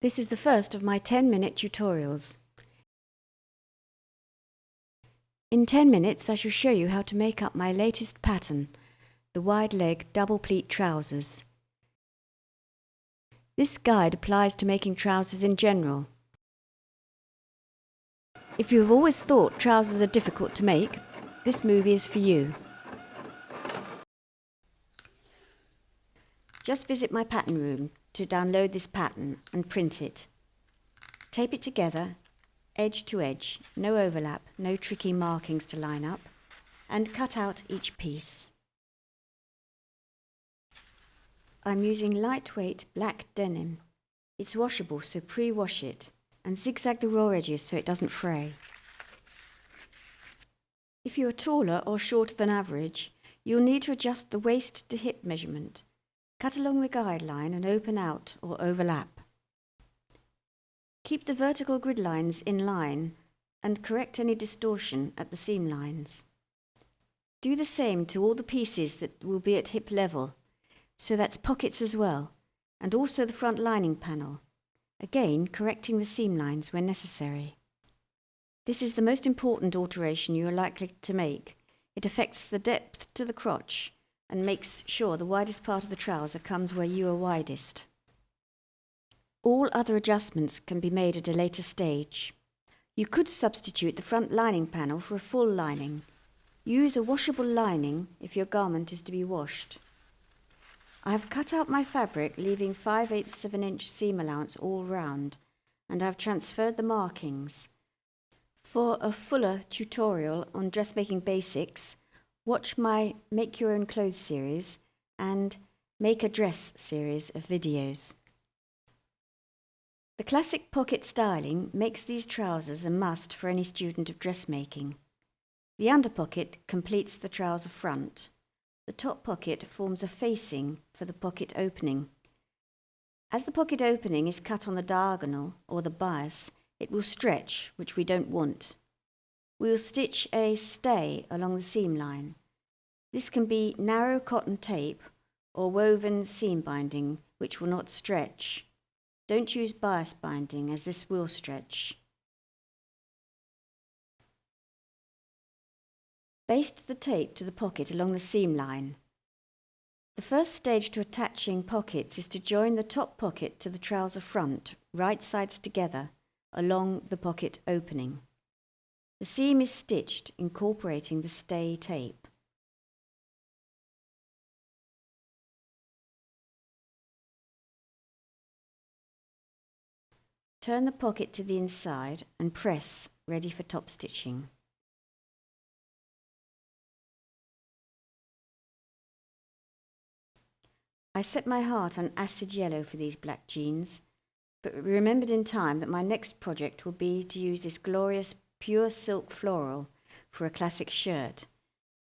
This is the first of my 10-minute tutorials. In 10 minutes I shall show you how to make up my latest pattern, the wide leg double pleat trousers. This guide applies to making trousers in general. If you have always thought trousers are difficult to make, this movie is for you. Just visit my pattern room to download this pattern and print it. Tape it together, edge to edge, no overlap, no tricky markings to line up, and cut out each piece. I'm using lightweight black denim. It's washable, so pre-wash it, and zigzag the raw edges so it doesn't fray. If you are taller or shorter than average, you'll need to adjust the waist to hip measurement. Cut along the guideline and open out or overlap. Keep the vertical grid lines in line and correct any distortion at the seam lines. Do the same to all the pieces that will be at hip level, so that's pockets as well, and also the front lining panel, again correcting the seam lines when necessary. This is the most important alteration you are likely to make. It affects the depth to the crotch and makes sure the widest part of the trouser comes where you are widest. All other adjustments can be made at a later stage. You could substitute the front lining panel for a full lining. Use a washable lining if your garment is to be washed. I have cut out my fabric, leaving 5/8 of an inch seam allowance all round, and I have transferred the markings. For a fuller tutorial on dressmaking basics, watch my Make Your Own Clothes series and Make a Dress series of videos. The classic pocket styling makes these trousers a must for any student of dressmaking. The underpocket completes the trouser front. The top pocket forms a facing for the pocket opening. As the pocket opening is cut on the diagonal or the bias, it will stretch, which we don't want. We will stitch a stay along the seam line. This can be narrow cotton tape or woven seam binding, which will not stretch. Don't use bias binding, as this will stretch. Baste the tape to the pocket along the seam line. The first stage to attaching pockets is to join the top pocket to the trouser front, right sides together, along the pocket opening. The seam is stitched, incorporating the stay tape. Turn the pocket to the inside and press, ready for top stitching. I set my heart on acid yellow for these black jeans, but remembered in time that my next project will be to use this glorious pure silk floral for a classic shirt.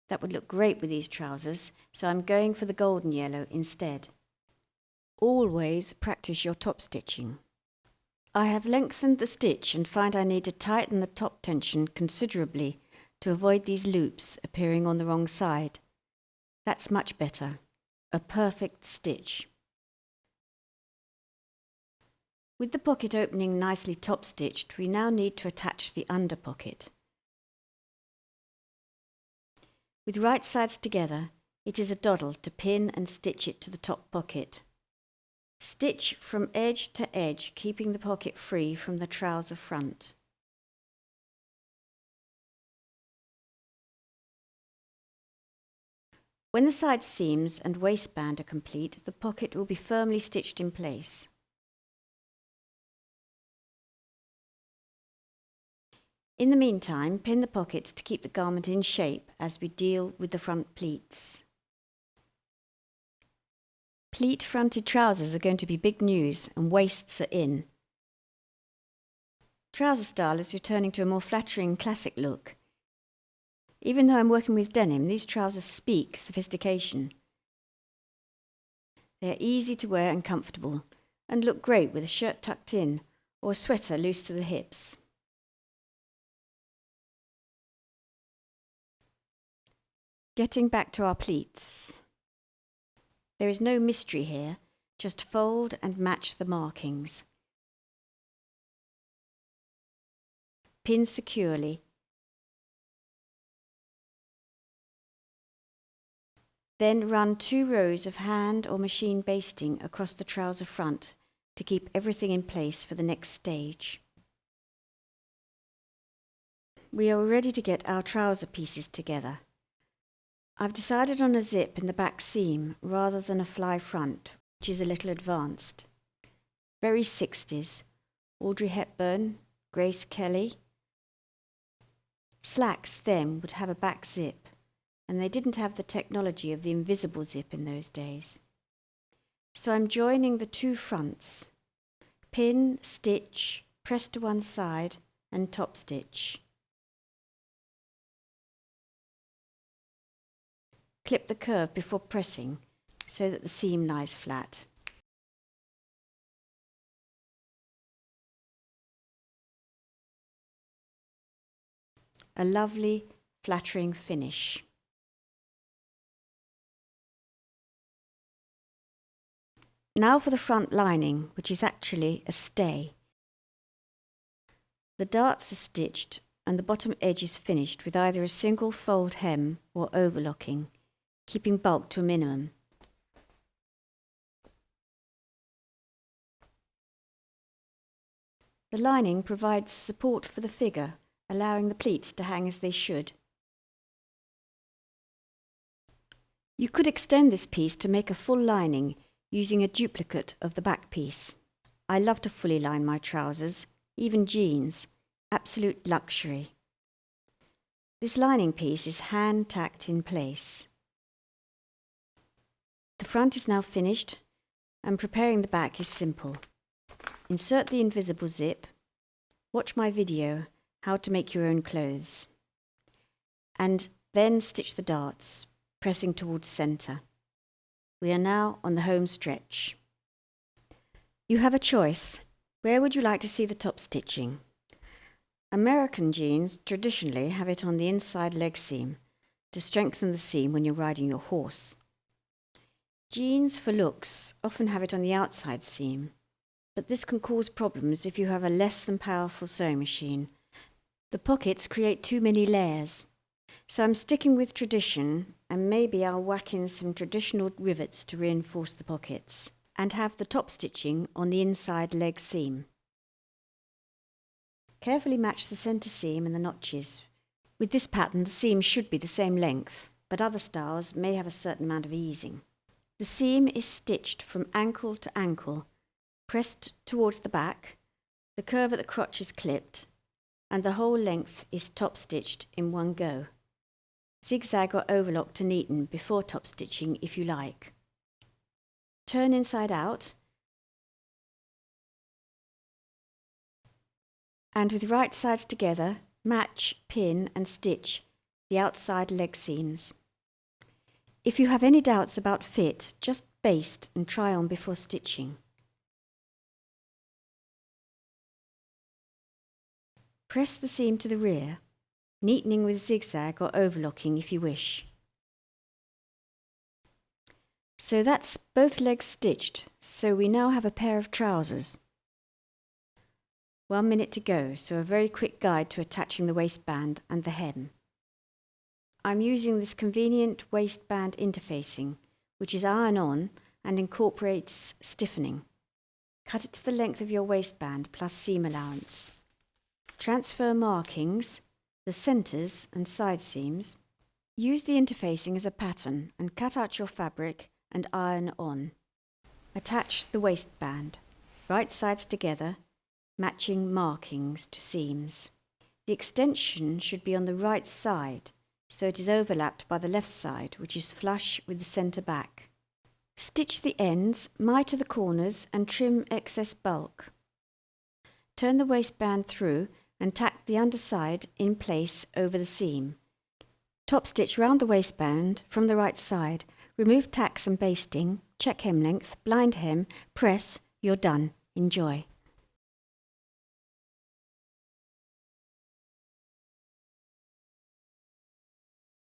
That would look great with these trousers, so I'm going for the golden yellow instead. Always practice your top stitching. I have lengthened the stitch and find I need to tighten the top tension considerably to avoid these loops appearing on the wrong side. That's much better. A perfect stitch. With the pocket opening nicely top stitched, we now need to attach the under pocket. With right sides together, it is a doddle to pin and stitch it to the top pocket. Stitch from edge to edge, keeping the pocket free from the trouser front. When the side seams and waistband are complete, the pocket will be firmly stitched in place. In the meantime, pin the pockets to keep the garment in shape as we deal with the front pleats. Pleat-fronted trousers are going to be big news, and waists are in. Trouser style is returning to a more flattering classic look. Even though I'm working with denim, these trousers speak sophistication. They are easy to wear and comfortable, and look great with a shirt tucked in or a sweater loose to the hips. Getting back to our pleats. There is no mystery here, just fold and match the markings. pin securely. Then run 2 rows of hand or machine basting across the trouser front to keep everything in place for the next stage. We are ready to get our trouser pieces together. I've decided on a zip in the back seam rather than a fly front, which is a little advanced. Very 60s. Audrey Hepburn, Grace Kelly. Slacks then would have a back zip, and they didn't have the technology of the invisible zip in those days. So I'm joining the 2 fronts. Pin, stitch, press to one side, and top stitch. Clip the curve before pressing so that the seam lies flat. A lovely, flattering finish. Now for the front lining, which is actually a stay. The darts are stitched and the bottom edge is finished with either a single fold hem or overlocking, keeping bulk to a minimum. The lining provides support for the figure, allowing the pleats to hang as they should. You could extend this piece to make a full lining using a duplicate of the back piece. I love to fully line my trousers, even jeans, absolute luxury. This lining piece is hand tacked in place. The front is now finished and preparing the back is simple. Insert the invisible zip, watch my video, how to make your own clothes, and then stitch the darts, pressing towards centre. We are now on the home stretch. You have a choice. Where would you like to see the top stitching? American jeans traditionally have it on the inside leg seam to strengthen the seam when you're riding your horse. Jeans for looks often have it on the outside seam, but this can cause problems if you have a less than powerful sewing machine. The pockets create too many layers. So I'm sticking with tradition, and maybe I'll whack in some traditional rivets to reinforce the pockets and have the top stitching on the inside leg seam. Carefully match the centre seam and the notches. With this pattern, the seam should be the same length, but other styles may have a certain amount of easing. The seam is stitched from ankle to ankle, pressed towards the back, the curve at the crotch is clipped, and the whole length is top stitched in one go. Zigzag or overlock to neaten before top stitching if you like. Turn inside out, and with right sides together, match, pin and stitch the outside leg seams. If you have any doubts about fit, just baste and try on before stitching. Press the seam to the rear, neatening with zigzag or overlocking if you wish. So that's both legs stitched, so we now have a pair of trousers. 1 minute to go, so a very quick guide to attaching the waistband and the hem. I'm using this convenient waistband interfacing, which is iron-on and incorporates stiffening. Cut it to the length of your waistband plus seam allowance. Transfer markings, the centres and side seams. Use the interfacing as a pattern and cut out your fabric and iron on. Attach the waistband, right sides together, matching markings to seams. The extension should be on the right side, so it is overlapped by the left side, which is flush with the centre back. Stitch the ends, miter the corners and trim excess bulk. Turn the waistband through and tack the underside in place over the seam. Top stitch round the waistband from the right side, remove tacks and basting, check hem length, blind hem, press, you're done. Enjoy.